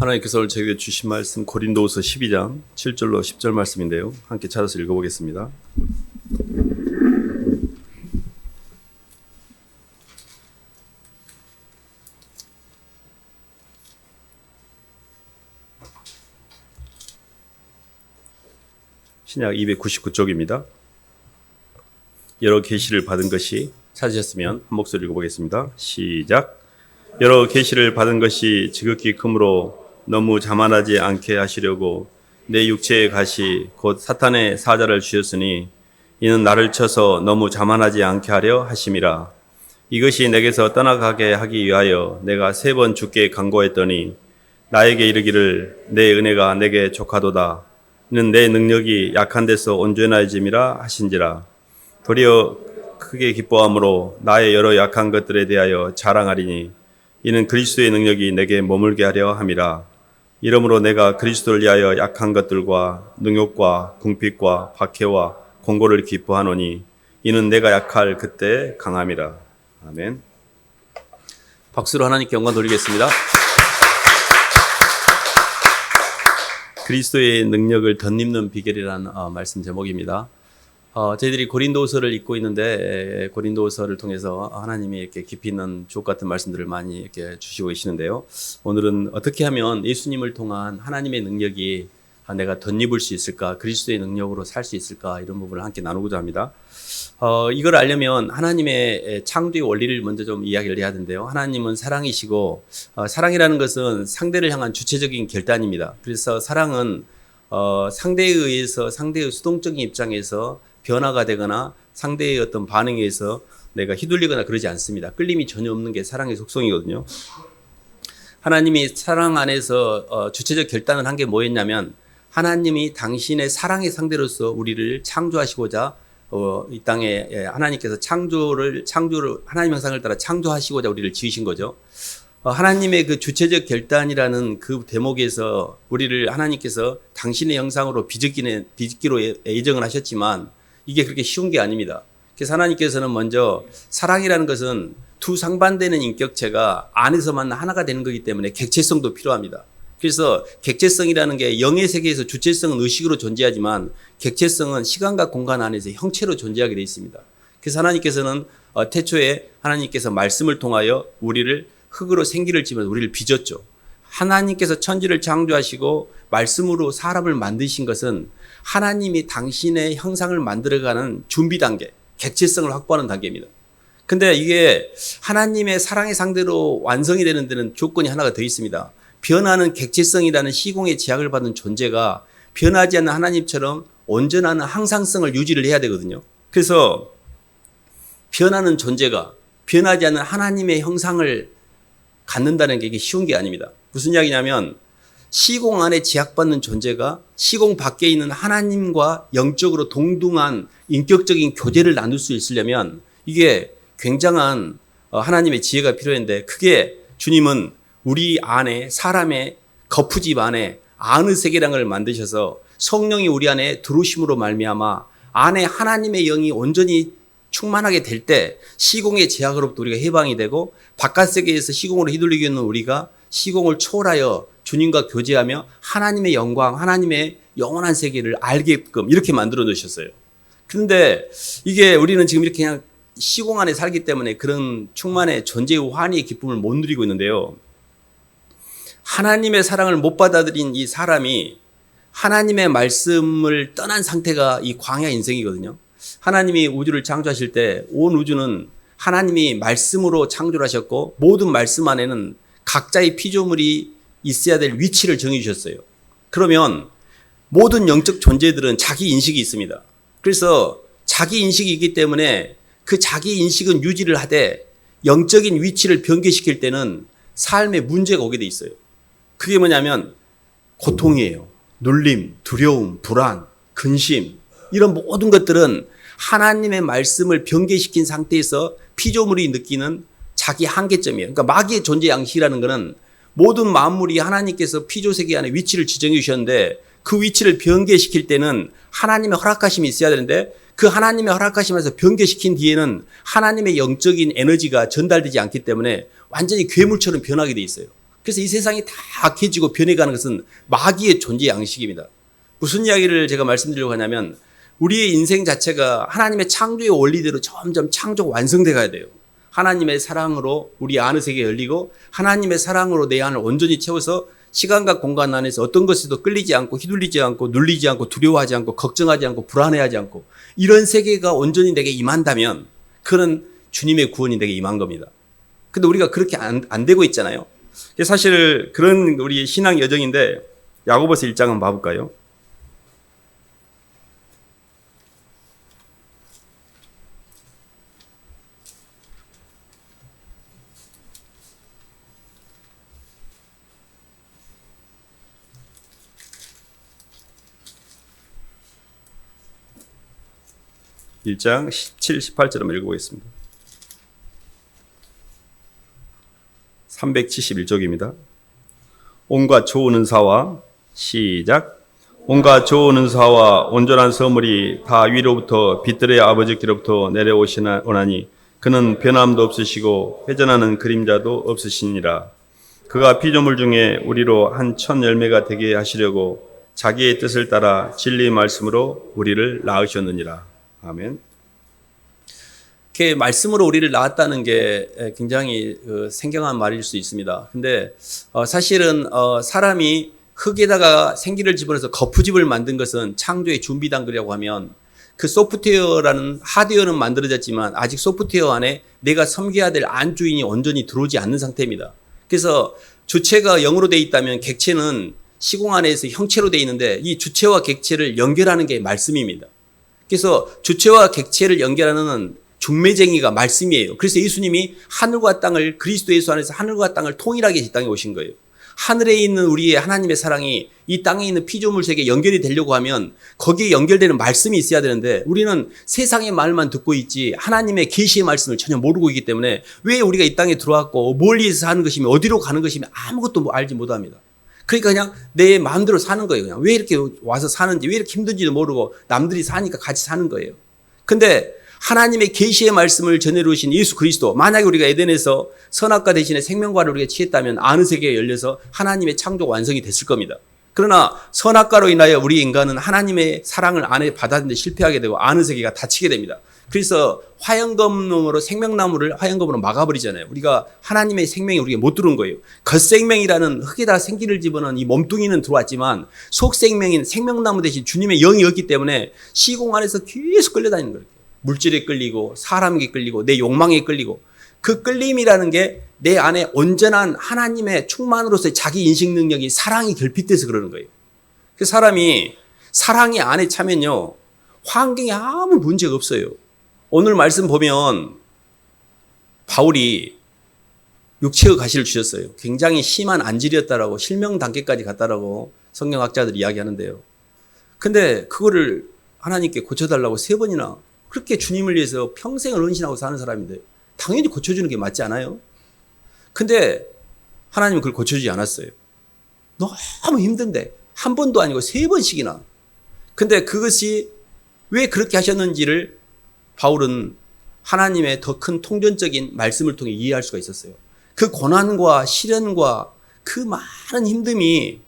하나님께서 오늘 저에게 주신 말씀 고린도후서 12장 7절로 10절 말씀인데요. 함께 찾아서 읽어보겠습니다. 신약 299쪽입니다. 여러 계시를 받은 것이 찾으셨으면 한 목소리 읽어보겠습니다. 시작. 여러 계시를 받은 것이 지극히 크므로 너무 자만하지 않게 하시려고 내 육체의 가시 곧 사탄의 사자를 주셨으니 이는 나를 쳐서 너무 자만하지 않게 하려 하심이라. 이것이 내게서 떠나가게 하기 위하여 내가 3번 주께 간구했더니 나에게 이르기를 내 은혜가 내게 족하도다. 이는 내 능력이 약한 데서 온전해짐이라 하신지라. 도리어 크게 기뻐함으로 나의 여러 약한 것들에 대하여 자랑하리니 이는 그리스도의 능력이 내게 머물게 하려 함이라. 이러므로 내가 그리스도를 위하여 약한 것들과 능욕과 궁핍과 박해와 공고를 기뻐하노니 이는 내가 약할 그때 강함이라. 아멘. 박수로 하나님께 영광 돌리겠습니다. 그리스도의 능력을 덧입는 비결이라는 말씀 제목입니다. 저희들이 고린도후서를 읽고 있는데 고린도후서를 통해서 하나님이 이렇게 깊이 있는 주옥 같은 말씀들을 많이 이렇게 주시고 계시는데요. 오늘은 어떻게 하면 예수님을 통한 하나님의 능력이 내가 덧입을 수 있을까, 그리스도의 능력으로 살 수 있을까, 이런 부분을 함께 나누고자 합니다. 이걸 알려면 하나님의 창조의 원리를 먼저 좀 이야기를 해야 되는데요. 하나님은 사랑이시고 사랑이라는 것은 상대를 향한 주체적인 결단입니다. 그래서 사랑은 상대에 의해서 상대의 수동적인 입장에서 변화가 되거나 상대의 어떤 반응에 의해서 내가 휘둘리거나 그러지 않습니다. 끌림이 전혀 없는 게 사랑의 속성이거든요. 하나님이 사랑 안에서 주체적 결단을 한 게 뭐였냐면 하나님이 당신의 사랑의 상대로서 우리를 창조하시고자 이 땅에 하나님께서 창조를 하나님 형상을 따라 창조하시고자 우리를 지으신 거죠. 하나님의 그 주체적 결단이라는 그 대목에서 우리를 하나님께서 당신의 형상으로 빚기로 예정을 하셨지만 이게 그렇게 쉬운 게 아닙니다. 그래서 하나님께서는 먼저 사랑이라는 것은 두 상반되는 인격체가 안에서만 하나가 되는 거기 때문에 객체성도 필요합니다. 그래서 객체성이라는 게 영의 세계에서 주체성은 의식으로 존재하지만 객체성은 시간과 공간 안에서 형체로 존재하게 되어 있습니다. 그래서 하나님께서는 태초에 하나님께서 말씀을 통하여 우리를 흙으로 생기를 지면서 우리를 빚었죠. 하나님께서 천지를 창조하시고 말씀으로 사람을 만드신 것은 하나님이 당신의 형상을 만들어가는 준비 단계, 객체성을 확보하는 단계입니다. 근데 이게 하나님의 사랑의 상대로 완성이 되는 데는 조건이 하나가 더 있습니다. 변하는 객체성이라는 시공의 제약을 받은 존재가 변하지 않는 하나님처럼 온전한 항상성을 유지를 해야 되거든요. 그래서 변하는 존재가 변하지 않는 하나님의 형상을 갖는다는 게 이게 쉬운 게 아닙니다. 무슨 이야기냐면 시공 안에 제약받는 존재가 시공 밖에 있는 하나님과 영적으로 동등한 인격적인 교제를 나눌 수 있으려면 이게 굉장한 하나님의 지혜가 필요한데 그게 주님은 우리 안에 사람의 거푸집 안에 안의 세계라는 걸 만드셔서 성령이 우리 안에 들어오심으로 말미암아 안에 하나님의 영이 온전히 충만하게 될 때 시공의 제약으로부터 우리가 해방이 되고 바깥 세계에서 시공으로 휘둘리고 있는 우리가 시공을 초월하여 주님과 교제하며 하나님의 영광, 하나님의 영원한 세계를 알게끔 이렇게 만들어 놓으셨어요. 그런데 이게 우리는 지금 이렇게 그냥 시공 안에 살기 때문에 그런 충만의 존재의 환희의 기쁨을 못 누리고 있는데요. 하나님의 사랑을 못 받아들인 이 사람이 하나님의 말씀을 떠난 상태가 이 광야 인생이거든요. 하나님이 우주를 창조하실 때 온 우주는 하나님이 말씀으로 창조를 하셨고 모든 말씀 안에는 각자의 피조물이 있어야 될 위치를 정해 주셨어요. 그러면 모든 영적 존재들은 자기 인식이 있습니다. 그래서 자기 인식이 있기 때문에 그 자기 인식은 유지를 하되 영적인 위치를 변개시킬 때는 삶에 문제가 오게 돼 있어요. 그게 뭐냐면 고통이에요. 눌림, 두려움, 불안, 근심 이런 모든 것들은 하나님의 말씀을 변개시킨 상태에서 피조물이 느끼는 자기 한계점이에요. 그러니까 마귀의 존재 양식이라는 것은 모든 만물이 하나님께서 피조세계 안에 위치를 지정해 주셨는데 그 위치를 변개시킬 때는 하나님의 허락하심이 있어야 되는데 그 하나님의 허락하심에서 변개시킨 뒤에는 하나님의 영적인 에너지가 전달되지 않기 때문에 완전히 괴물처럼 변하게 돼 있어요. 그래서 이 세상이 다 악해지고 변해가는 것은 마귀의 존재 양식입니다. 무슨 이야기를 제가 말씀드리려고 하냐면 우리의 인생 자체가 하나님의 창조의 원리대로 점점 창조가 완성돼 가야 돼요. 하나님의 사랑으로 우리 안의 세계가 열리고 하나님의 사랑으로 내 안을 온전히 채워서 시간과 공간 안에서 어떤 것에도 끌리지 않고 휘둘리지 않고 눌리지 않고 두려워하지 않고 걱정하지 않고 불안해하지 않고 이런 세계가 온전히 내게 임한다면 그는 주님의 구원이 내게 임한 겁니다. 근데 우리가 그렇게 안 되고 있잖아요. 사실 그런 우리 신앙 여정인데 야고보서 1장 한번 봐볼까요? (1장) 17, 18절 한번 읽어보겠습니다. 371쪽입니다. 온갖 좋은 은사와 시작. 온갖 좋은 은사와 온전한 선물이 다 위로부터 빛들의 아버지께로부터 내려오시나니 그는 변함도 없으시고 회전하는 그림자도 없으시니라. 그가 피조물 중에 우리로 한 천 열매가 되게 하시려고 자기의 뜻을 따라 진리의 말씀으로 우리를 낳으셨느니라. 아멘. 이렇게 말씀으로 우리를 낳았다는 게 굉장히 생경한 말일 수 있습니다. 근데 사실은 사람이 흙에다가 생기를 집어넣어서 거푸집을 만든 것은 창조의 준비 단계라고 하면 그 소프트웨어라는 하드웨어는 만들어졌지만 아직 소프트웨어 안에 내가 섬겨야 될 안주인이 온전히 들어오지 않는 상태입니다. 그래서 주체가 영으로 되어 있다면 객체는 시공 안에서 형체로 되어 있는데 이 주체와 객체를 연결하는 게 말씀입니다. 그래서 주체와 객체를 연결하는 중매쟁이가 말씀이에요. 그래서 예수님이 하늘과 땅을 그리스도 예수 안에서 하늘과 땅을 통일하게 이 땅에 오신 거예요. 하늘에 있는 우리의 하나님의 사랑이 이 땅에 있는 피조물 세계에 연결이 되려고 하면 거기에 연결되는 말씀이 있어야 되는데 우리는 세상의 말만 듣고 있지 하나님의 계시의 말씀을 전혀 모르고 있기 때문에 왜 우리가 이 땅에 들어왔고 뭘 위해서 사는 것이며 어디로 가는 것이며 아무것도 알지 못합니다. 그러니까 그냥 내 마음대로 사는 거예요. 그냥 왜 이렇게 와서 사는지 왜 이렇게 힘든지도 모르고 남들이 사니까 같이 사는 거예요. 근데 하나님의 계시의 말씀을 전해주신 예수 그리스도, 만약에 우리가 에덴에서 선악과 대신에 생명과를 우리가 취했다면 아는 세계에 열려서 하나님의 창조가 완성이 됐을 겁니다. 그러나 선악과로 인하여 우리 인간은 하나님의 사랑을 안에 받았는데 실패하게 되고 아는 세계가 닫히게 됩니다. 그래서 화영검으로 생명나무를 화영검으로 막아버리잖아요. 우리가 하나님의 생명이 우리에게 못 들어온 거예요. 겉생명이라는 흙에다 생기를 집어넣은 이 몸뚱이는 들어왔지만 속생명인 생명나무 대신 주님의 영이었기 때문에 시공 안에서 계속 끌려다니는 거예요. 물질에 끌리고 사람에게 끌리고 내 욕망에 끌리고 그 끌림이라는 게 내 안에 온전한 하나님의 충만으로서의 자기 인식 능력이 사랑이 결핍돼서 그러는 거예요. 그 사람이 사랑이 안에 차면요 환경에 아무 문제가 없어요. 오늘 말씀 보면 바울이 육체의 가시를 주셨어요. 굉장히 심한 안질이었다라고 실명 단계까지 갔다라고 성경학자들이 이야기하는데요. 근데 그거를 하나님께 고쳐달라고 3번이나 그렇게 주님을 위해서 평생을 헌신하고 사는 사람인데 당연히 고쳐주는 게 맞지 않아요? 근데 하나님은 그걸 고쳐주지 않았어요. 너무 힘든데 한 번도 아니고 3번씩이나. 근데 그것이 왜 그렇게 하셨는지를 바울은 하나님의 더 큰 통전적인 말씀을 통해 이해할 수가 있었어요. 그 고난과 시련과 그 많은 힘듦이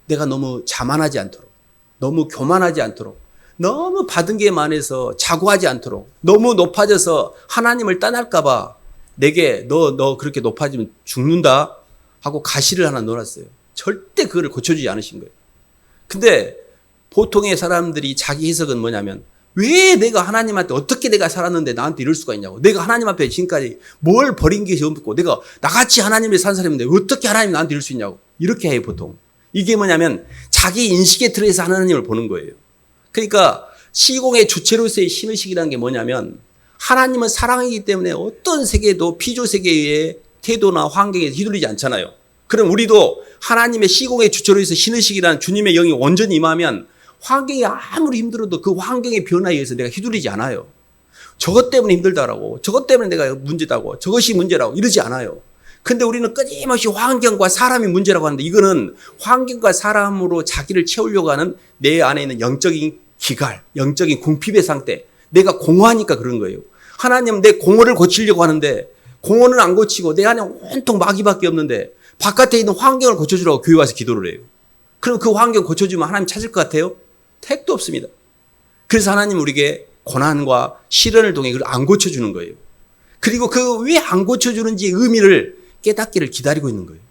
내가 너무 자만하지 않도록, 너무 교만하지 않도록, 너무 받은 게 많아서 자고하지 않도록, 너무 높아져서 하나님을 떠날까봐 내게 너 그렇게 높아지면 죽는다 하고 가시를 하나 놓았어요. 절대 그거를 고쳐주지 않으신 거예요. 근데 보통의 사람들이 자기 해석은 뭐냐면 왜 내가 하나님한테 어떻게 내가 살았는데 나한테 이럴 수가 있냐고. 내가 하나님 앞에 지금까지 뭘 버린 게 없고 내가 나같이 하나님을 산 사람인데 어떻게 하나님 나한테 이럴 수 있냐고. 이렇게 해요 보통. 이게 뭐냐면 자기 인식의 틀에서 하나님을 보는 거예요. 그러니까 시공의 주체로서의 신의식이라는 게 뭐냐면 하나님은 사랑이기 때문에 어떤 세계도 피조 세계의 태도나 환경에 휘둘리지 않잖아요. 그럼 우리도 하나님의 시공의 주체로서 신의식이라는 주님의 영이 온전히 임하면 환경이 아무리 힘들어도 그 환경의 변화에 의해서 내가 휘둘리지 않아요. 저것 때문에 힘들다라고, 저것 때문에 내가 문제다고, 저것이 문제라고 이러지 않아요. 근데 우리는 끊임없이 환경과 사람이 문제라고 하는데 이거는 환경과 사람으로 자기를 채우려고 하는 내 안에 있는 영적인 기갈, 영적인 궁핍의 상태, 내가 공허하니까 그런 거예요. 하나님 내 공허를 고치려고 하는데 공허는 안 고치고 내 안에 온통 마귀밖에 없는데 바깥에 있는 환경을 고쳐주라고 교회 와서 기도를 해요. 그럼 그 환경 고쳐주면 하나님 찾을 것 같아요? 택도 없습니다. 그래서 하나님 우리에게 고난과 시련을 통해 그걸 안 고쳐주는 거예요. 그리고 그 왜 안 고쳐주는지 의미를 깨닫기를 기다리고 있는 거예요.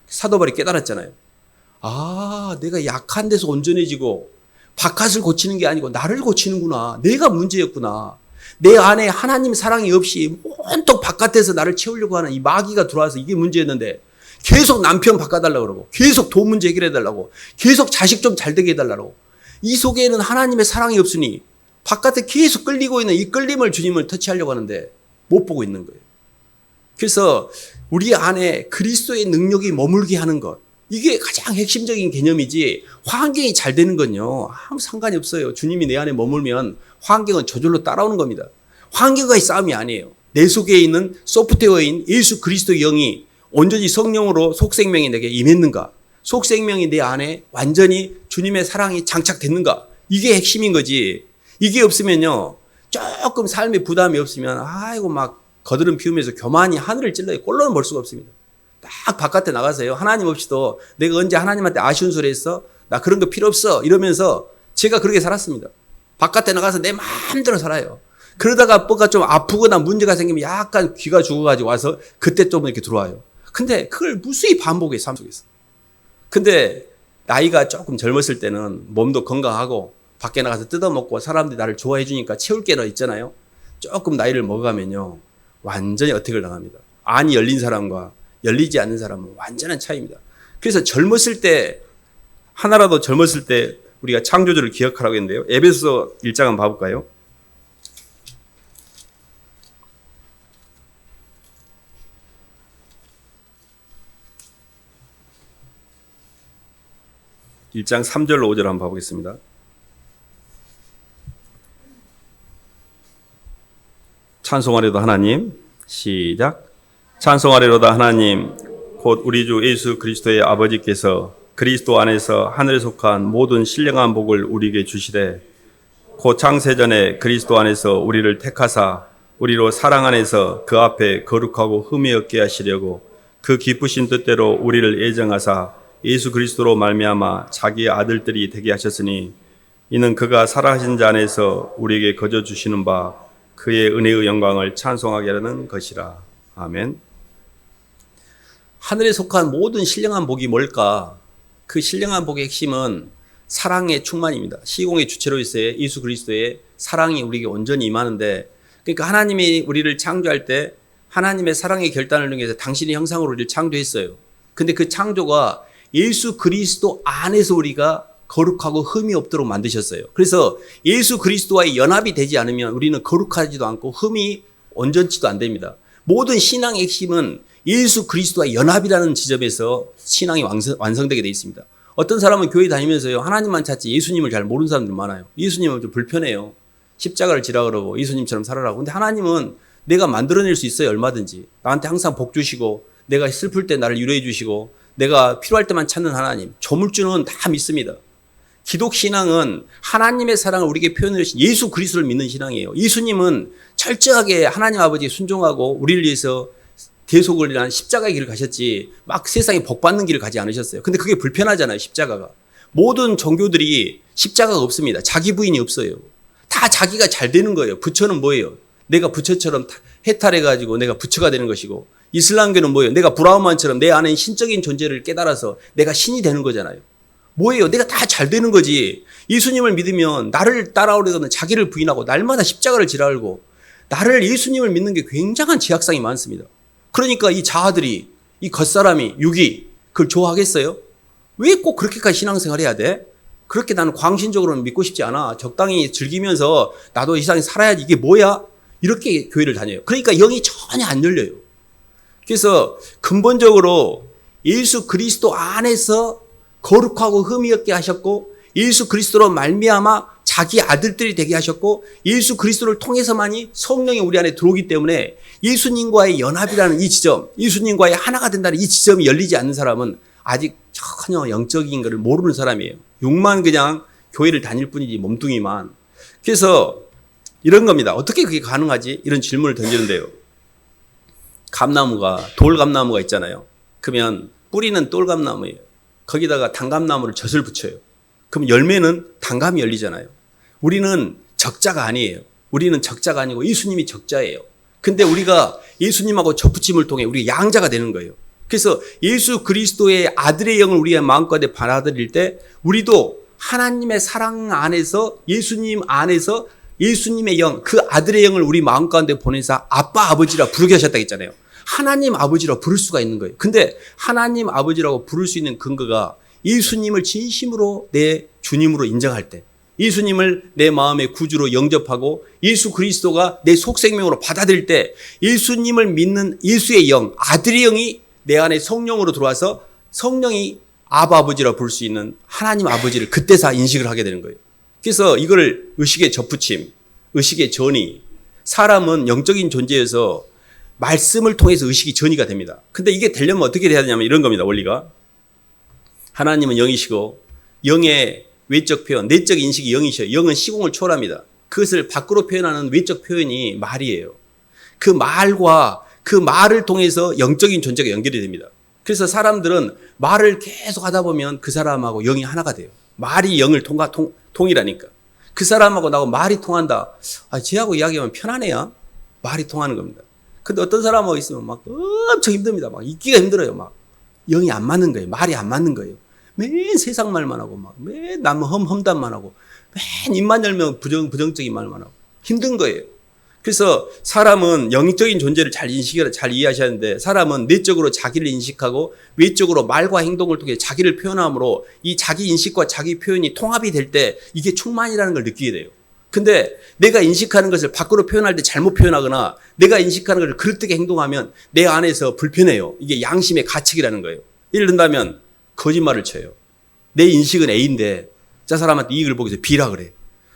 사도 바울이 깨달았잖아요. 아, 내가 약한 데서 온전해지고 바깥을 고치는 게 아니고 나를 고치는구나. 내가 문제였구나. 내 안에 하나님 사랑이 없이 온통 바깥에서 나를 채우려고 하는 이 마귀가 들어와서 이게 문제였는데 계속 남편 바꿔달라고 그러고 계속 돈 문제 해결해달라고 계속 자식 좀 잘 되게 해달라고 이 속에는 하나님의 사랑이 없으니 바깥에 계속 끌리고 있는 이 끌림을 주님을 터치하려고 하는데 못 보고 있는 거예요. 그래서 우리 안에 그리스도의 능력이 머물게 하는 것, 이게 가장 핵심적인 개념이지 환경이 잘 되는 건요 아무 상관이 없어요. 주님이 내 안에 머물면 환경은 저절로 따라오는 겁니다. 환경과의 싸움이 아니에요. 내 속에 있는 소프트웨어인 예수 그리스도의 영이 온전히 성령으로 속생명이 내게 임했는가, 속생명이 내 안에 완전히 주님의 사랑이 장착됐는가, 이게 핵심인 거지. 이게 없으면요 조금 삶에 부담이 없으면 아이고 막 거드름 피우면서 교만이 하늘을 찔러요. 꼴로는 볼 수가 없습니다. 딱 바깥에 나가서요 하나님 없이도 내가 언제 하나님한테 아쉬운 소리 했어? 나 그런 거 필요 없어 이러면서 제가 그렇게 살았습니다. 바깥에 나가서 내 마음대로 살아요. 그러다가 뭐가 좀 아프거나 문제가 생기면 약간 귀가 죽어가지고 와서 그때 좀 이렇게 들어와요. 근데 그걸 무수히 반복해요, 삶 속에서. 근데 나이가 조금 젊었을 때는 몸도 건강하고 밖에 나가서 뜯어먹고 사람들이 나를 좋아해 주니까 채울 게는 있잖아요. 조금 나이를 먹어가면요 완전히 어택을 당합니다. 안이 열린 사람과 열리지 않는 사람은 완전한 차이입니다. 그래서 젊었을 때 하나라도 젊었을 때 우리가 창조주를 기억하라고 했는데요. 에베소서 1장 한번 봐볼까요? (1장) 3절로 5절 한번 봐보겠습니다. 찬송하리로다 하나님, 시작. 찬송하리로다 하나님, 곧 우리 주 예수 그리스도의 아버지께서 그리스도 안에서 하늘에 속한 모든 신령한 복을 우리에게 주시되 곧 창세전에 그리스도 안에서 우리를 택하사 우리로 사랑 안에서 그 앞에 거룩하고 흠이 없게 하시려고 그 기쁘신 뜻대로 우리를 예정하사 예수 그리스도로 말미암아 자기의 아들들이 되게 하셨으니 이는 그가 살아계신 자 안에서 우리에게 거저 주시는 바 그의 은혜의 영광을 찬송하게 하는 것이라. 아멘. 하늘에 속한 모든 신령한 복이 뭘까? 그 신령한 복의 핵심은 사랑의 충만입니다. 시공의 주체로 있어야 예수 그리스도의 사랑이 우리에게 온전히 임하는데, 그러니까 하나님이 우리를 창조할 때 하나님의 사랑의 결단을 통해서 당신의 형상으로 우리를 창조했어요. 근데 그 창조가 예수 그리스도 안에서 우리가 거룩하고 흠이 없도록 만드셨어요. 그래서 예수 그리스도와의 연합이 되지 않으면 우리는 거룩하지도 않고 흠이 온전치도 안 됩니다. 모든 신앙의 핵심은 예수 그리스도와 연합이라는 지점에서 신앙이 완성되게 되어 있습니다. 어떤 사람은 교회 다니면서요 하나님만 찾지 예수님을 잘 모르는 사람들 많아요. 예수님은 좀 불편해요. 십자가를 지라 그러고 예수님처럼 살아라고. 근데 하나님은 내가 만들어낼 수 있어요. 얼마든지. 나한테 항상 복 주시고 내가 슬플 때 나를 위로해 주시고 내가 필요할 때만 찾는 하나님, 조물주는 다 믿습니다. 기독신앙은 하나님의 사랑을 우리에게 표현해 주신 예수 그리스도를 믿는 신앙이에요. 예수님은 철저하게 하나님 아버지에 순종하고 우리를 위해서 대속을 위한 십자가의 길을 가셨지 막 세상에 복 받는 길을 가지 않으셨어요. 근데 그게 불편하잖아요, 십자가가. 모든 종교들이 십자가가 없습니다. 자기 부인이 없어요. 다 자기가 잘 되는 거예요. 부처는 뭐예요? 내가 부처처럼 해탈해가지고 내가 부처가 되는 것이고, 이슬람교는 뭐예요? 내가 브라흐만처럼 내 안에 신적인 존재를 깨달아서 내가 신이 되는 거잖아요. 뭐예요? 내가 다 잘 되는 거지. 예수님을 믿으면 나를 따라오려는 자기를 부인하고 날마다 십자가를 지라고 나를 예수님을 믿는 게 굉장한 제약상이 많습니다. 그러니까 이 자아들이, 이 겉사람이, 육이 그걸 좋아하겠어요? 왜 꼭 그렇게까지 신앙생활 해야 돼? 그렇게 나는 광신적으로는 믿고 싶지 않아. 적당히 즐기면서 나도 이 세상에 살아야지. 이게 뭐야? 이렇게 교회를 다녀요. 그러니까 영이 전혀 안 열려요. 그래서 근본적으로 예수 그리스도 안에서 거룩하고 흠이 없게 하셨고 예수 그리스도로 말미암아 자기 아들들이 되게 하셨고 예수 그리스도를 통해서만이 성령이 우리 안에 들어오기 때문에 예수님과의 연합이라는 이 지점, 예수님과의 하나가 된다는 이 지점이 열리지 않는 사람은 아직 전혀 영적인 것을 모르는 사람이에요. 육만 그냥 교회를 다닐 뿐이지 몸뚱이만. 그래서 이런 겁니다. 어떻게 그게 가능하지? 이런 질문을 던지는데요. 감나무가, 돌감나무가 있잖아요. 그러면 뿌리는 똘감나무예요. 거기다가 단감나무를 젖을 붙여요. 그럼 열매는 단감이 열리잖아요. 우리는 적자가 아니에요. 우리는 적자가 아니고 예수님이 적자예요. 근데 우리가 예수님하고 접붙임을 통해 우리가 양자가 되는 거예요. 그래서 예수 그리스도의 아들의 영을 우리의 마음가운데 받아들일 때 우리도 하나님의 사랑 안에서 예수님 안에서 예수님의 영, 그 아들의 영을 우리 마음가운데 보내서 아빠 아버지라 부르게 하셨다 했잖아요. 하나님 아버지라고 부를 수가 있는 거예요. 근데 하나님 아버지라고 부를 수 있는 근거가 예수님을 진심으로 내 주님으로 인정할 때, 예수님을 내 마음의 구주로 영접하고 예수 그리스도가 내 속생명으로 받아들일 때 예수님을 믿는 예수의 영, 아들의 영이 내 안에 성령으로 들어와서 성령이 아바 아버지라 부를 수 있는 하나님 아버지를 그때서 인식을 하게 되는 거예요. 그래서 이걸 의식의 접붙임, 의식의 전이, 사람은 영적인 존재여서 말씀을 통해서 의식이 전이가 됩니다. 근데 이게 되려면 어떻게 돼야 되냐면 이런 겁니다. 원리가. 하나님은 영이시고 영의 외적 표현, 내적 인식이 영이셔요. 영은 시공을 초월합니다. 그것을 밖으로 표현하는 외적 표현이 말이에요. 그 말과 그 말을 통해서 영적인 존재가 연결이 됩니다. 그래서 사람들은 말을 계속 하다 보면 그 사람하고 영이 하나가 돼요. 말이 영을 통일하니까. 그 사람하고 나하고 말이 통한다. 쟤하고 이야기하면 편안해야 말이 통하는 겁니다. 근데 어떤 사람하고 있으면 막 엄청 힘듭니다. 막 있기가 힘들어요. 막 영이 안 맞는 거예요. 말이 안 맞는 거예요. 맨 세상 말만 하고 막 맨 남 험담만 하고 맨 입만 열면 부정적인 말만 하고 힘든 거예요. 그래서 사람은 영적인 존재를 잘 이해하셔야 하는데 사람은 내적으로 자기를 인식하고 외적으로 말과 행동을 통해 자기를 표현함으로 이 자기 인식과 자기 표현이 통합이 될 때 이게 충만이라는 걸 느끼게 돼요. 근데 내가 인식하는 것을 밖으로 표현할 때 잘못 표현하거나 내가 인식하는 것을 그릇되게 행동하면 내 안에서 불편해요. 이게 양심의 가책이라는 거예요. 예를 든다면 거짓말을 쳐요. 내 인식은 A인데 저 사람한테 이익을 보기 위해서 B라 그래.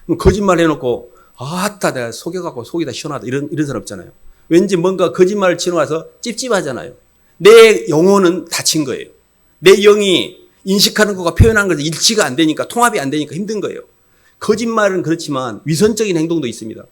그럼 거짓말 해놓고 아따 내가 속여갖고 속이 다 시원하다 이런 사람 없잖아요. 왠지 뭔가 거짓말을 치고 와서 찝찝하잖아요. 내 영혼은 다친 거예요. 내 영이 인식하는 것과 표현하는 것이 일치가 안 되니까 통합이 안 되니까 힘든 거예요. 거짓말은 그렇지만 위선적인 행동도 있습니다.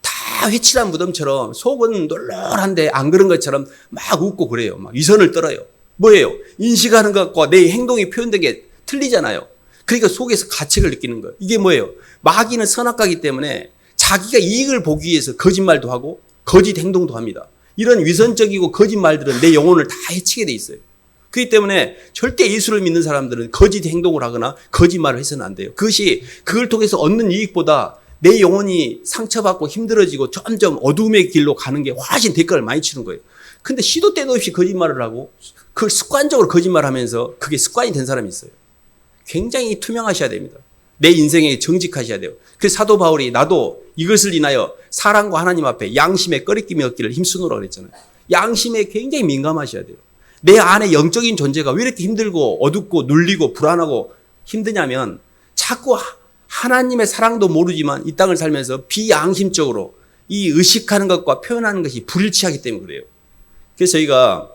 다 회칠한 무덤처럼 속은 놀놀한데 안 그런 것처럼 막 웃고 그래요. 막 위선을 떨어요. 뭐예요? 인식하는 것과 내 행동이 표현된 게 틀리잖아요. 그러니까 속에서 가책을 느끼는 거예요. 이게 뭐예요? 마귀는 선악가이기 때문에 자기가 이익을 보기 위해서 거짓말도 하고 거짓 행동도 합니다. 이런 위선적이고 거짓말들은 내 영혼을 다 해치게 돼 있어요. 그렇기 때문에 절대 예수를 믿는 사람들은 거짓 행동을 하거나 거짓말을 해서는 안 돼요. 그것이 그걸 통해서 얻는 이익보다 내 영혼이 상처받고 힘들어지고 점점 어둠의 길로 가는 게 훨씬 대가를 많이 치는 거예요. 근데 시도 때도 없이 거짓말을 하고 그걸 습관적으로 거짓말하면서 그게 습관이 된 사람이 있어요. 굉장히 투명하셔야 됩니다. 내 인생에 정직하셔야 돼요. 그래서 사도 바울이 나도 이것을 인하여 사랑과 하나님 앞에 양심에 꺼리낌이 없기를 힘쓰노라 그랬잖아요. 양심에 굉장히 민감하셔야 돼요. 내 안에 영적인 존재가 왜 이렇게 힘들고 어둡고 눌리고 불안하고 힘드냐면 자꾸 하나님의 사랑도 모르지만 이 땅을 살면서 비양심적으로 이 의식하는 것과 표현하는 것이 불일치하기 때문에 그래요. 그래서 저희가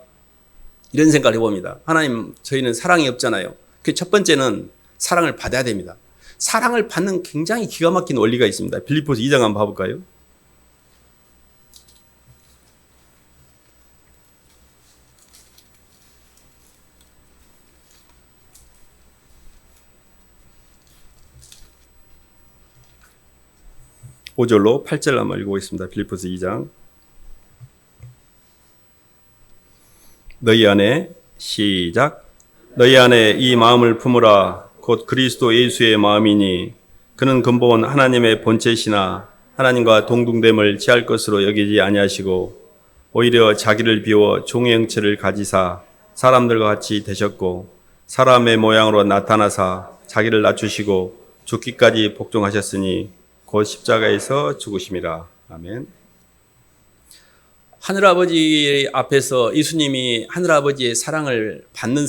이런 생각을 해봅니다. 하나님, 저희는 사랑이 없잖아요. 그 첫 번째는 사랑을 받아야 됩니다. 사랑을 받는 굉장히 기가 막힌 원리가 있습니다. 빌립보서 2장 한번 봐볼까요? (5절로) (8절) 한번 읽어보겠습니다. 빌립보서 2장. 너희 안에 시작. 너희 안에 이 마음을 품으라. 곧 그리스도 예수의 마음이니 그는 근본 하나님의 본체시나 하나님과 동등됨을 취할 것으로 여기지 아니하시고 오히려 자기를 비워 종의 형체를 가지사 사람들과 같이 되셨고 사람의 모양으로 나타나사 자기를 낮추시고 죽기까지 복종하셨으니 곧 십자가에서 죽으심이라. 아멘. 하늘아버지 앞에서 예수님이 하늘아버지의 사랑을 받는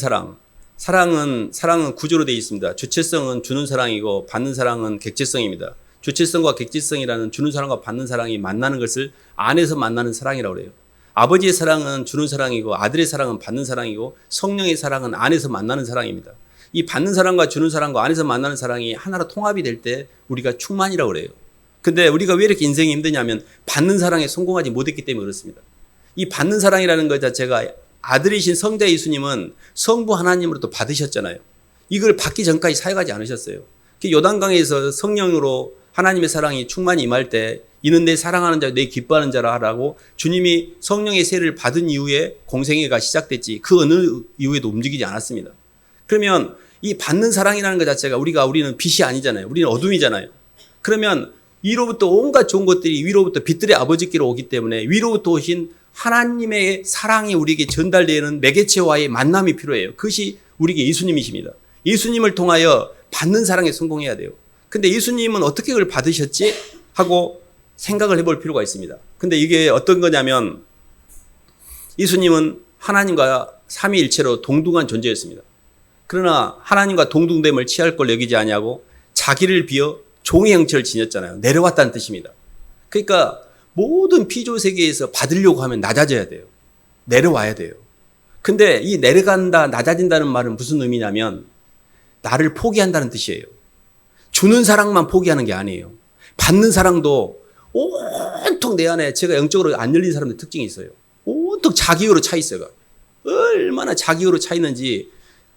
사랑은 구조로 되어 있습니다. 주체성은 주는 사랑이고 받는 사랑은 객체성입니다. 주체성과 객체성이라는 주는 사랑과 받는 사랑이 만나는 것을 안에서 만나는 사랑이라고 그래요. 아버지의 사랑은 주는 사랑이고 아들의 사랑은 받는 사랑이고 성령의 사랑은 안에서 만나는 사랑입니다. 이 받는 사랑과 주는 사랑과 안에서 만나는 사랑이 하나로 통합이 될 때 우리가 충만이라고 그래요. 근데 우리가 왜 이렇게 인생이 힘드냐면 받는 사랑에 성공하지 못했기 때문에 그렇습니다. 이 받는 사랑이라는 것 자체가 아들이신 성자 예수님은 성부 하나님으로부터 받으셨잖아요. 이걸 받기 전까지 사역하지 않으셨어요. 요단강에서 성령으로 하나님의 사랑이 충만히 임할 때 이는 내 사랑하는 자, 내 기뻐하는 자라 하라고 주님이 성령의 세를 받은 이후에 공생애가 시작됐지 그 어느 이후에도 움직이지 않았습니다. 그러면 이 받는 사랑이라는 것 자체가 우리는 빛이 아니잖아요. 우리는 어둠이잖아요. 그러면 위로부터 온갖 좋은 것들이 위로부터 빛들의 아버지께로 오기 때문에 위로부터 오신 하나님의 사랑이 우리에게 전달되는 매개체와의 만남이 필요해요. 그것이 우리에게 예수님이십니다. 예수님을 통하여 받는 사랑에 성공해야 돼요. 근데 예수님은 어떻게 그걸 받으셨지? 하고 생각을 해볼 필요가 있습니다. 근데 이게 어떤 거냐면 예수님은 하나님과 삼위일체로 동등한 존재였습니다. 그러나 하나님과 동등됨을 취할 걸 여기지 아니하고 자기를 비어 종의 형체를 지녔잖아요. 내려왔다는 뜻입니다. 그러니까 모든 피조 세계에서 받으려고 하면 낮아져야 돼요. 내려와야 돼요. 근데 이 내려간다, 낮아진다는 말은 무슨 의미냐면 나를 포기한다는 뜻이에요. 주는 사랑만 포기하는 게 아니에요. 받는 사랑도 온통 내 안에 제가 영적으로 안 열린 사람들 특징이 있어요. 온통 자기요로 차 있어요. 얼마나 자기요로 차 있는지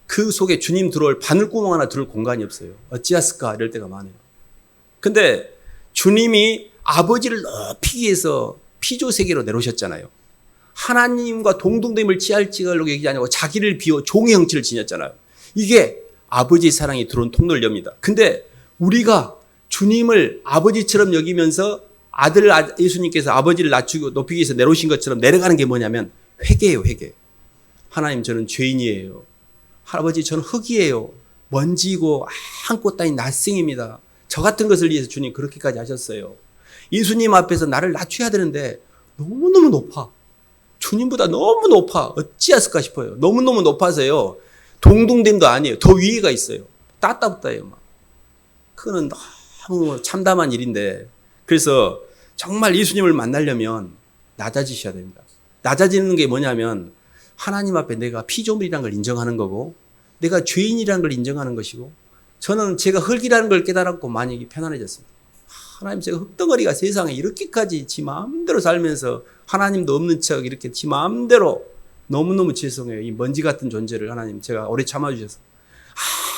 그 속에 주님 들어올 바늘구멍 하나 들을 공간이 없어요. 어찌하실까 이럴 때가 많아요. 근데 주님이 아버지를 높이기 위해서 피조세계로 내려오셨잖아요. 하나님과 동등됨을 취하려고 얘기하지 않고 자기를 비워 종의 형체를 지녔잖아요. 이게 아버지의 사랑이 들어온 통로를 엽니다. 근데 우리가 주님을 아버지처럼 여기면서 아들 예수님께서 아버지를 낮추고 높이기 위해서 내려오신 것처럼 내려가는 게 뭐냐면 회개예요. 회개. 하나님 저는 죄인이에요. 할아버지 저는 흙이에요. 먼지고 아무것도 아닌 낯생입니다. 저 같은 것을 위해서 주님 그렇게까지 하셨어요. 예수님 앞에서 나를 낮춰야 되는데 너무너무 높아. 주님보다 너무 높아. 어찌했을까 싶어요. 너무너무 높아서요. 동등됨도 아니에요. 더 위에가 있어요. 따따붙다예요. 막. 그거는 너무 참담한 일인데 그래서 정말 예수님을 만나려면 낮아지셔야 됩니다. 낮아지는 게 뭐냐면 하나님 앞에 내가 피조물이라는 걸 인정하는 거고 내가 죄인이라는 걸 인정하는 것이고 저는 제가 흙이라는 걸 깨달았고 많이 편안해졌습니다. 하나님 제가 흙덩어리가 세상에 이렇게까지 지 마음대로 살면서 하나님도 없는 척 이렇게 지 마음대로 너무너무 죄송해요. 이 먼지 같은 존재를 하나님 제가 오래 참아주셔서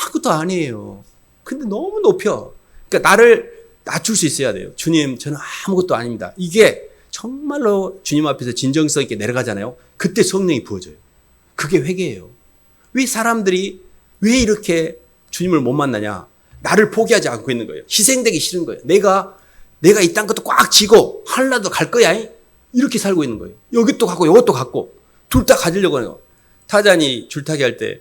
아무것도 아니에요. 근데 너무 높여. 그러니까 나를 낮출 수 있어야 돼요. 주님 저는 아무것도 아닙니다. 이게 정말로 주님 앞에서 진정성 있게 내려가잖아요. 그때 성령이 부어져요. 그게 회개예요. 왜 사람들이 왜 이렇게 주님을 못 만나냐? 나를 포기하지 않고 있는 거예요. 희생되기 싫은 거예요. 내가 이 땅 것도 꽉 쥐고 하늘나라도 갈 거야. 이렇게 살고 있는 거예요. 여기도 갖고 이것도 갖고 둘 다 가지려고 하는 거. 타잔이 줄타기 할 때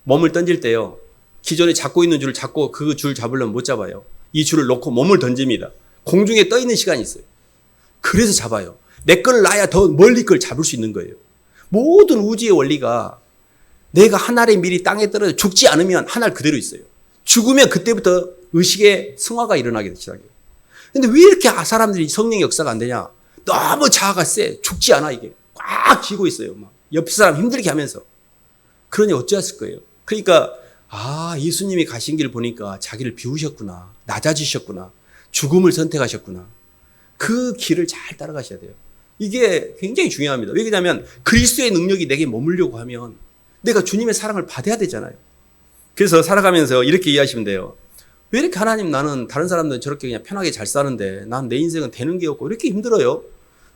몸을 던질 때요. 기존에 잡고 있는 줄을 잡고 그 줄 잡으려면 못 잡아요. 이 줄을 놓고 몸을 던집니다. 공중에 떠 있는 시간이 있어요. 그래서 잡아요. 내 걸 놔야 더 멀리 걸 잡을 수 있는 거예요. 모든 우주의 원리가 내가 한 알의 밀이 땅에 떨어져 죽지 않으면 한 알 그대로 있어요. 죽으면 그때부터 의식의 승화가 일어나게 시작해요. 근데 왜 이렇게 사람들이 성령의 역사가 안 되냐? 너무 자아가 세. 죽지 않아 이게. 꽉 쥐고 있어요. 막 옆 사람 힘들게 하면서. 그러니 어찌했을 거예요. 그러니까 예수님이 가신 길 보니까 자기를 비우셨구나. 낮아지셨구나. 죽음을 선택하셨구나. 그 길을 잘 따라가셔야 돼요. 이게 굉장히 중요합니다. 왜냐하면 그리스도의 능력이 내게 머물려고 하면 내가 주님의 사랑을 받아야 되잖아요. 그래서 살아가면서 이렇게 이해하시면 돼요. 왜 이렇게 하나님 나는 다른 사람들은 저렇게 그냥 편하게 잘 사는데 난 내 인생은 되는 게 없고 왜 이렇게 힘들어요?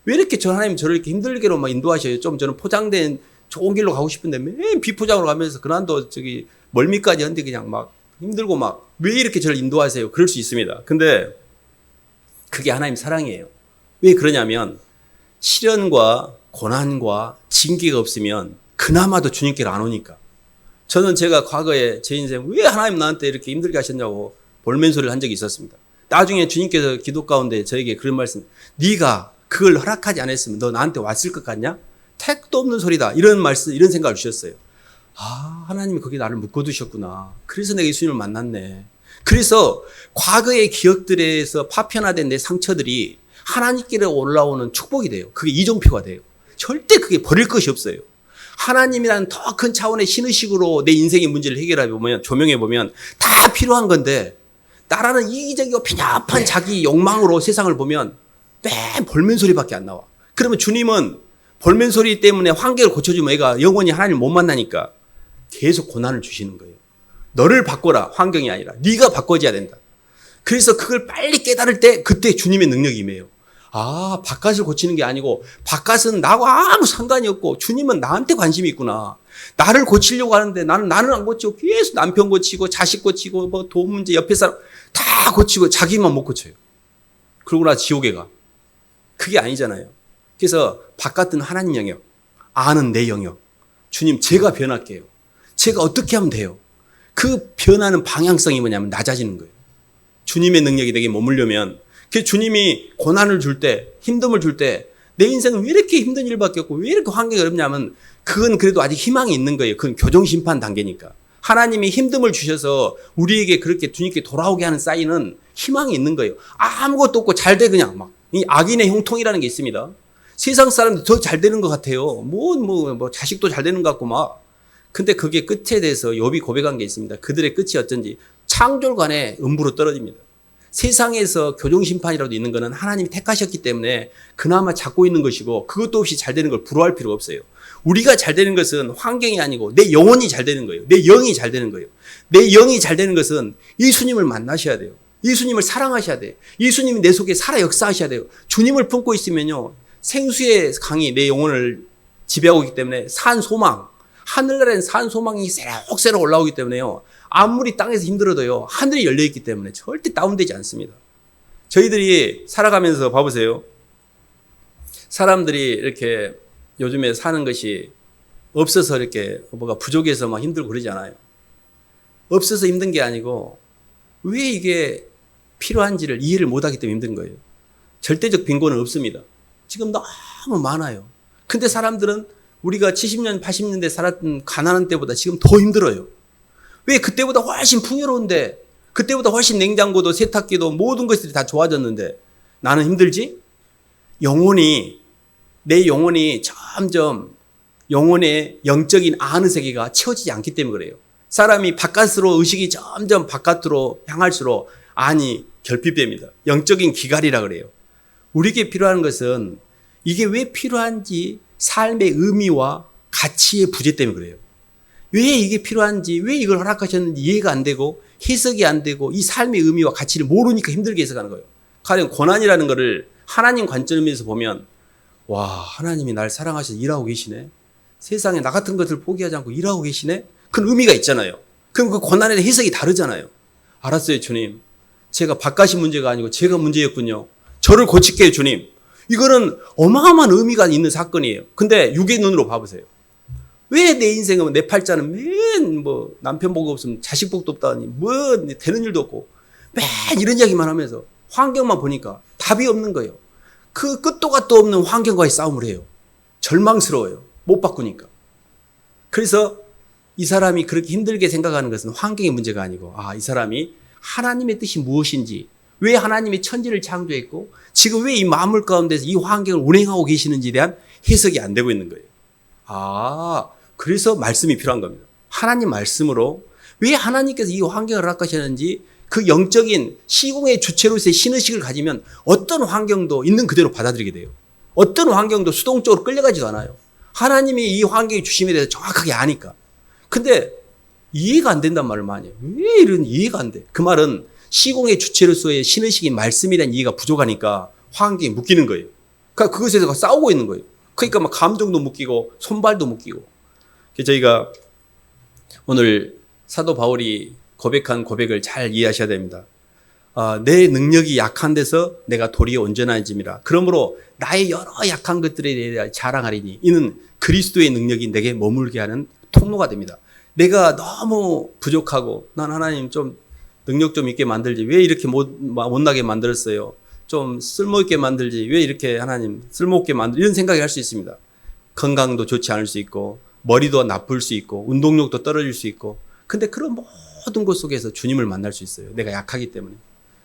왜 이렇게 하나님 저를 이렇게 힘들게로 막 인도하셔요? 좀 저는 포장된 좋은 길로 가고 싶은데 맨 비포장으로 가면서 그난도 멀미까지 하는데 그냥 막 힘들고 막 왜 이렇게 저를 인도하세요? 그럴 수 있습니다. 근데 그게 하나님 사랑이에요. 왜 그러냐면 시련과 고난과 징계가 없으면 그나마도 주님께로 안 오니까. 저는 제가 과거에 제 인생 왜 하나님 나한테 이렇게 힘들게 하셨냐고 볼멘 소리를 한 적이 있었습니다. 나중에 주님께서 기도 가운데 저에게 그런 말씀, 네가 그걸 허락하지 않았으면 너 나한테 왔을 것 같냐? 택도 없는 소리다. 이런 말씀, 이런 생각을 주셨어요. 하나님이 거기 나를 묶어두셨구나. 그래서 내가 예수님을 만났네. 그래서 과거의 기억들에서 파편화된 내 상처들이 하나님께로 올라오는 축복이 돼요. 그게 이정표가 돼요. 절대 그게 버릴 것이 없어요. 하나님이라는 더 큰 차원의 신의식으로 내 인생의 문제를 해결해 보면, 조명해 보면 다 필요한 건데, 나라는 이기적이고 편협한 자기 욕망으로 세상을 보면 맨 볼멘 소리밖에 안 나와. 그러면 주님은 볼멘 소리 때문에 환경을 고쳐주면 애가 영원히 하나님을 못 만나니까 계속 고난을 주시는 거예요. 너를 바꿔라. 환경이 아니라. 네가 바꿔줘야 된다. 그래서 그걸 빨리 깨달을 때 그때 주님의 능력이 임해요. 아, 바깥을 고치는 게 아니고 바깥은 나와 아무 상관이 없고 주님은 나한테 관심이 있구나. 나를 고치려고 하는데 나는 안 고치고 계속 남편 고치고 자식 고치고 뭐 돈 문제 옆에 사람 다 고치고 자기만 못 고쳐요. 그러고 나 지옥에 가. 그게 아니잖아요. 그래서 바깥은 하나님 영역, 안은 내 영역. 주님 제가 변할게요. 제가 어떻게 하면 돼요? 그 변하는 방향성이 뭐냐면 낮아지는 거예요. 주님의 능력이 내게 머물려면 그 주님이 고난을 줄 때, 힘듦을 줄 때 내 인생은 왜 이렇게 힘든 일밖에 없고 왜 이렇게 환경이 어렵냐면 그건 그래도 아직 희망이 있는 거예요. 그건 교정심판 단계니까. 하나님이 힘듦을 주셔서 우리에게 그렇게 주님께 돌아오게 하는 사인은 희망이 있는 거예요. 아무것도 없고 잘 돼 그냥 막. 이 악인의 형통이라는 게 있습니다. 세상 사람들 더 잘 되는 것 같아요. 뭐 자식도 잘 되는 것 같고 막. 근데 그게 끝에 대해서 욥이 고백한 게 있습니다. 그들의 끝이 어쩐지 창졸간에 음부로 떨어집니다. 세상에서 교정심판이라도 있는 것은 하나님이 택하셨기 때문에 그나마 잡고 있는 것이고 그것도 없이 잘 되는 걸 부러워할 필요가 없어요. 우리가 잘 되는 것은 환경이 아니고 내 영혼이 잘 되는 거예요. 내 영이 잘 되는 거예요. 내 영이 잘 되는 것은 예수님을 만나셔야 돼요. 예수님을 사랑하셔야 돼요. 예수님이 내 속에 살아 역사하셔야 돼요. 주님을 품고 있으면요. 생수의 강이 내 영혼을 지배하고 있기 때문에 산 소망, 하늘나라에는 산 소망이 새록새록 올라오기 때문에요. 아무리 땅에서 힘들어도요. 하늘이 열려있기 때문에 절대 다운되지 않습니다. 저희들이 살아가면서 봐보세요. 사람들이 이렇게 요즘에 사는 것이 없어서 이렇게 뭐가 부족해서 막 힘들고 그러잖아요. 없어서 힘든 게 아니고 왜 이게 필요한지를 이해를 못하기 때문에 힘든 거예요. 절대적 빈곤은 없습니다. 지금 너무 많아요. 근데 사람들은 우리가 70년, 80년대 살았던 가난한 때보다 지금 더 힘들어요. 왜 그때보다 훨씬 풍요로운데 그때보다 훨씬 냉장고도 세탁기도 모든 것들이 다 좋아졌는데 나는 힘들지? 내 영혼이 점점 영혼의 영적인 아는 세계가 채워지지 않기 때문에 그래요. 사람이 바깥으로 의식이 점점 바깥으로 향할수록 안이 결핍됩니다. 영적인 기갈이라 그래요. 우리에게 필요한 것은 이게 왜 필요한지 삶의 의미와 가치의 부재 때문에 그래요. 왜 이게 필요한지, 왜 이걸 허락하셨는지 이해가 안 되고 해석이 안 되고 이 삶의 의미와 가치를 모르니까 힘들게 해석하는 거예요. 가령 고난이라는 거를 하나님 관점에서 보면 와, 하나님이 날 사랑하셔서 일하고 계시네. 세상에 나 같은 것들 포기하지 않고 일하고 계시네. 그런 의미가 있잖아요. 그럼 그 고난에 대한 해석이 다르잖아요. 알았어요, 주님. 제가 바깥이 문제가 아니고 제가 문제였군요. 저를 고칠게요, 주님. 이거는 어마어마한 의미가 있는 사건이에요. 근데 육의 눈으로 봐보세요. 왜 내 인생은 내 팔자는 맨 뭐 남편 복 없으면 자식 복도 없다니 뭐 되는 일도 없고 맨 이런 이야기만 하면서 환경만 보니까 답이 없는 거예요. 그 끝도 갓도 없는 환경과의 싸움을 해요. 절망스러워요. 못 바꾸니까. 그래서 이 사람이 그렇게 힘들게 생각하는 것은 환경의 문제가 아니고 이 사람이 하나님의 뜻이 무엇인지 왜 하나님이 천지를 창조했고 지금 왜 이 만물 가운데서 이 환경을 운행하고 계시는지에 대한 해석이 안 되고 있는 거예요. 그래서 말씀이 필요한 겁니다. 하나님 말씀으로 왜 하나님께서 이 환경을 허락하셨는지 그 영적인 시공의 주체로서의 신의식을 가지면 어떤 환경도 있는 그대로 받아들이게 돼요. 어떤 환경도 수동적으로 끌려가지도 않아요. 하나님이 이 환경의 주심에 대해서 정확하게 아니까. 근데 이해가 안 된단 말을 많이 해요. 왜 이런 이해가 안 돼? 그 말은 시공의 주체로서의 신의식인 말씀에 대한 이해가 부족하니까 환경에 묶이는 거예요. 그러니까 그것에서 싸우고 있는 거예요. 그러니까 막 감정도 묶이고 손발도 묶이고. 저희가 오늘 사도 바울이 고백한 고백을 잘 이해하셔야 됩니다. 내 능력이 약한 데서 내가 도리어 온전해짐이라. 그러므로 나의 여러 약한 것들에 대해 자랑하리니 이는 그리스도의 능력이 내게 머물게 하는 통로가 됩니다. 내가 너무 부족하고 난 하나님 좀 능력 좀 있게 만들지 왜 이렇게 못나게 만들었어요. 좀 쓸모있게 만들지 왜 이렇게 하나님 쓸모없게 만들 이런 생각이 할 수 있습니다. 건강도 좋지 않을 수 있고 머리도 나쁠 수 있고 운동력도 떨어질 수 있고 근데 그런 모든 것 속에서 주님을 만날 수 있어요. 내가 약하기 때문에.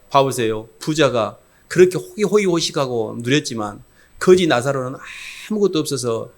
봐보세요. 부자가 그렇게 호의호식하고 누렸지만 거지 나사로는 아무것도 없어서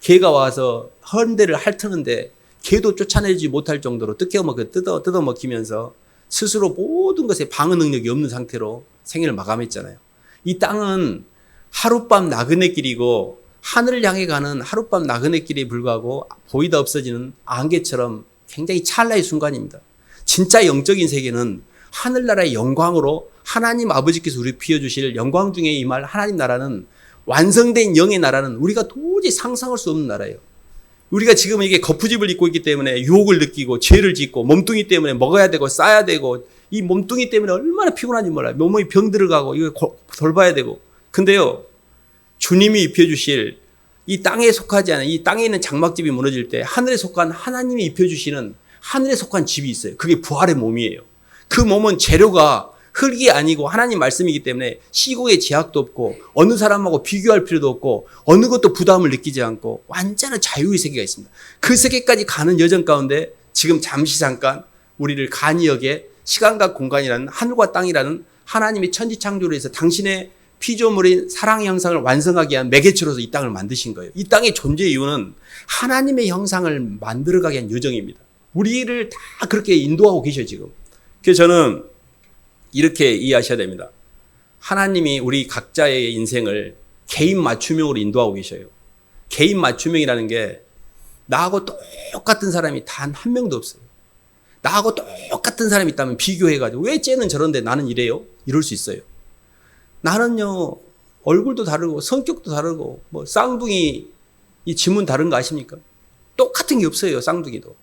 개가 와서 헌대를 핥는데 개도 쫓아내지 못할 정도로 뜯어 먹히면서 스스로 모든 것에 방어 능력이 없는 상태로 생애를 마감했잖아요. 이 땅은 하룻밤 나그네길이고 하늘을 향해 가는 하룻밤 나그네길에 불과하고 보이다 없어지는 안개처럼 굉장히 찰나의 순간입니다. 진짜 영적인 세계는 하늘나라의 영광으로 하나님 아버지께서 우리 피워주실 영광 중에 임할 하나님 나라는 완성된 영의 나라는 우리가 도저히 상상할 수 없는 나라예요. 우리가 지금 이게 거푸집을 입고 있기 때문에 유혹을 느끼고 죄를 짓고 몸뚱이 때문에 먹어야 되고 싸야 되고 이 몸뚱이 때문에 얼마나 피곤한지 몰라요. 몸에 병 들어가고 이거 돌봐야 되고. 근데요, 주님이 입혀주실 이 땅에 속하지 않은 이 땅에 있는 장막집이 무너질 때 하늘에 속한 하나님이 입혀주시는 하늘에 속한 집이 있어요. 그게 부활의 몸이에요. 그 몸은 재료가 흙이 아니고 하나님 말씀이기 때문에 시국의 제약도 없고 어느 사람하고 비교할 필요도 없고 어느 것도 부담을 느끼지 않고 완전한 자유의 세계가 있습니다. 그 세계까지 가는 여정 가운데 지금 잠시 잠깐 우리를 간이 여기에 시간과 공간이라는 하늘과 땅이라는 하나님이 천지창조를 해서 당신의 피조물인 사랑의 형상을 완성하기 위한 매개체로서 이 땅을 만드신 거예요. 이 땅의 존재 이유는 하나님의 형상을 만들어가기 위한 여정입니다. 우리를 다 그렇게 인도하고 계셔요, 지금. 그래서 저는 이렇게 이해하셔야 됩니다. 하나님이 우리 각자의 인생을 개인 맞춤형으로 인도하고 계셔요. 개인 맞춤형이라는 게 나하고 똑같은 사람이 단 한 명도 없어요. 나하고 똑같은 사람이 있다면 비교해가지고 왜 쟤는 저런데 나는 이래요? 이럴 수 있어요. 나는요, 얼굴도 다르고 성격도 다르고 뭐 쌍둥이 이 지문 다른 거 아십니까? 똑같은 게 없어요, 쌍둥이도.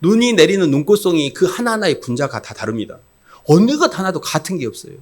눈이 내리는 눈꽃송이 그 하나하나의 분자가 다 다릅니다. 어느 것 하나도 같은 게 없어요.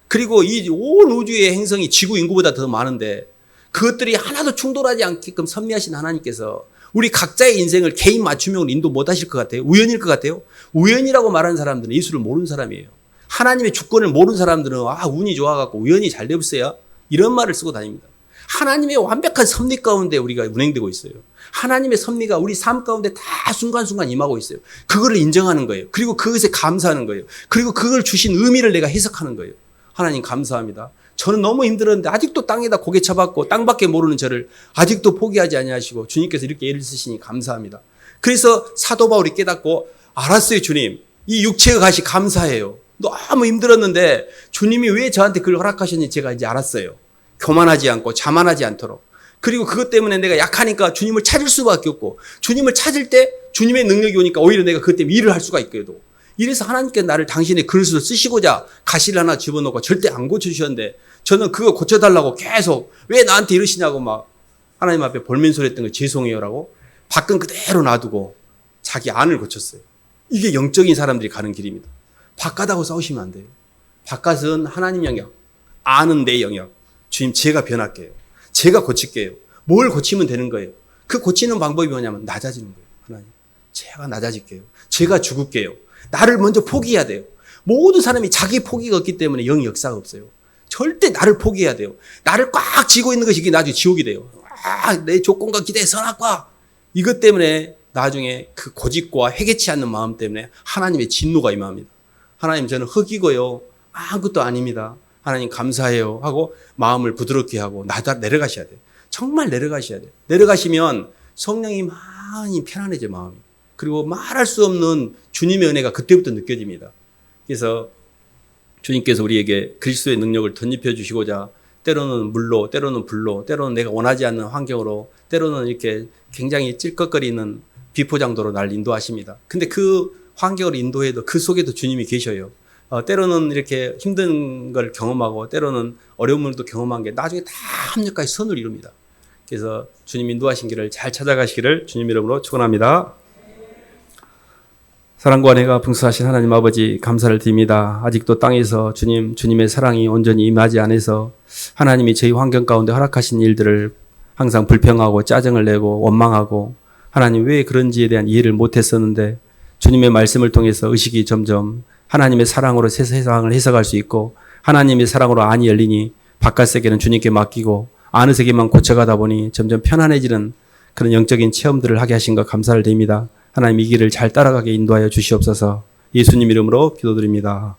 그리고 이 온 우주의 행성이 지구 인구보다 더 많은데 그것들이 하나도 충돌하지 않게끔 섭리하신 하나님께서 우리 각자의 인생을 개인 맞춤형으로 인도 못 하실 것 같아요? 우연일 것 같아요? 우연이라고 말하는 사람들은 예수를 모르는 사람이에요. 하나님의 주권을 모르는 사람들은 운이 좋아갖고 우연히 잘 되었어야 이런 말을 쓰고 다닙니다. 하나님의 완벽한 섭리 가운데 우리가 운행되고 있어요. 하나님의 섭리가 우리 삶 가운데 다 순간순간 임하고 있어요. 그거를 인정하는 거예요. 그리고 그것에 감사하는 거예요. 그리고 그걸 주신 의미를 내가 해석하는 거예요. 하나님 감사합니다. 저는 너무 힘들었는데 아직도 땅에다 고개 쳐박고 땅밖에 모르는 저를 아직도 포기하지 아니하시고 주님께서 이렇게 애를 쓰시니 감사합니다. 그래서 사도 바울이 깨닫고 알았어요, 주님. 이 육체의 가시 감사해요. 너무 힘들었는데 주님이 왜 저한테 그걸 허락하셨는지 제가 이제 알았어요. 교만하지 않고 자만하지 않도록. 그리고 그것 때문에 내가 약하니까 주님을 찾을 수밖에 없고 주님을 찾을 때 주님의 능력이 오니까 오히려 내가 그것 때문에 일을 할 수가 있거든. 이래서 하나님께 나를 당신의 그릇으로 쓰시고자 가시를 하나 집어넣고 절대 안 고쳐주셨는데 저는 그거 고쳐달라고 계속 왜 나한테 이러시냐고 막 하나님 앞에 볼멘소리 했던 거 죄송해요라고 밖은 그대로 놔두고 자기 안을 고쳤어요. 이게 영적인 사람들이 가는 길입니다. 바깥하고 싸우시면 안 돼요. 바깥은 하나님 영역, 안은 내 영역. 주님 제가 변할게요. 제가 고칠게요. 뭘 고치면 되는 거예요. 그 고치는 방법이 뭐냐면 낮아지는 거예요. 하나님, 제가 낮아질게요. 제가 죽을게요. 나를 먼저 포기해야 돼요. 모든 사람이 자기 포기가 없기 때문에 영 역사가 없어요. 절대 나를 포기해야 돼요. 나를 꽉 쥐고 있는 것이 이게 나중에 지옥이 돼요. 내 조건과 기대, 선악과 이것 때문에 나중에 그 고집과 회개치 않는 마음 때문에 하나님의 진노가 임합니다. 하나님 저는 흙이고요. 아무것도 아닙니다. 하나님 감사해요 하고 마음을 부드럽게 하고 내려가셔야 돼요. 정말 내려가셔야 돼요. 내려가시면 성령이 많이 편안해져 마음이. 그리고 말할 수 없는 주님의 은혜가 그때부터 느껴집니다. 그래서 주님께서 우리에게 그리스도의 능력을 덧입혀 주시고자 때로는 물로, 때로는 불로, 때로는 내가 원하지 않는 환경으로, 때로는 이렇게 굉장히 찔꺽거리는 비포장도로 날 인도하십니다. 근데 그 환경을 인도해도 그 속에도 주님이 계셔요. 때로는 이렇게 힘든 걸 경험하고 때로는 어려움을 또 경험한 게 나중에 다 합력까지 선을 이룹니다. 그래서 주님 인도하신 길을 잘 찾아가시기를 주님 이름으로 축원합니다. 사랑과 은혜가 풍성하신 하나님 아버지 감사를 드립니다. 아직도 땅에서 주님의 사랑이 온전히 임하지 않아서 하나님이 저희 환경 가운데 허락하신 일들을 항상 불평하고 짜증을 내고 원망하고 하나님 왜 그런지에 대한 이해를 못했었는데 주님의 말씀을 통해서 의식이 점점 하나님의 사랑으로 세상을 해석할 수 있고 하나님의 사랑으로 안이 열리니 바깥 세계는 주님께 맡기고 안의 세계만 고쳐가다 보니 점점 편안해지는 그런 영적인 체험들을 하게 하신 것 감사를 드립니다. 하나님 이 길을 잘 따라가게 인도하여 주시옵소서. 예수님 이름으로 기도드립니다.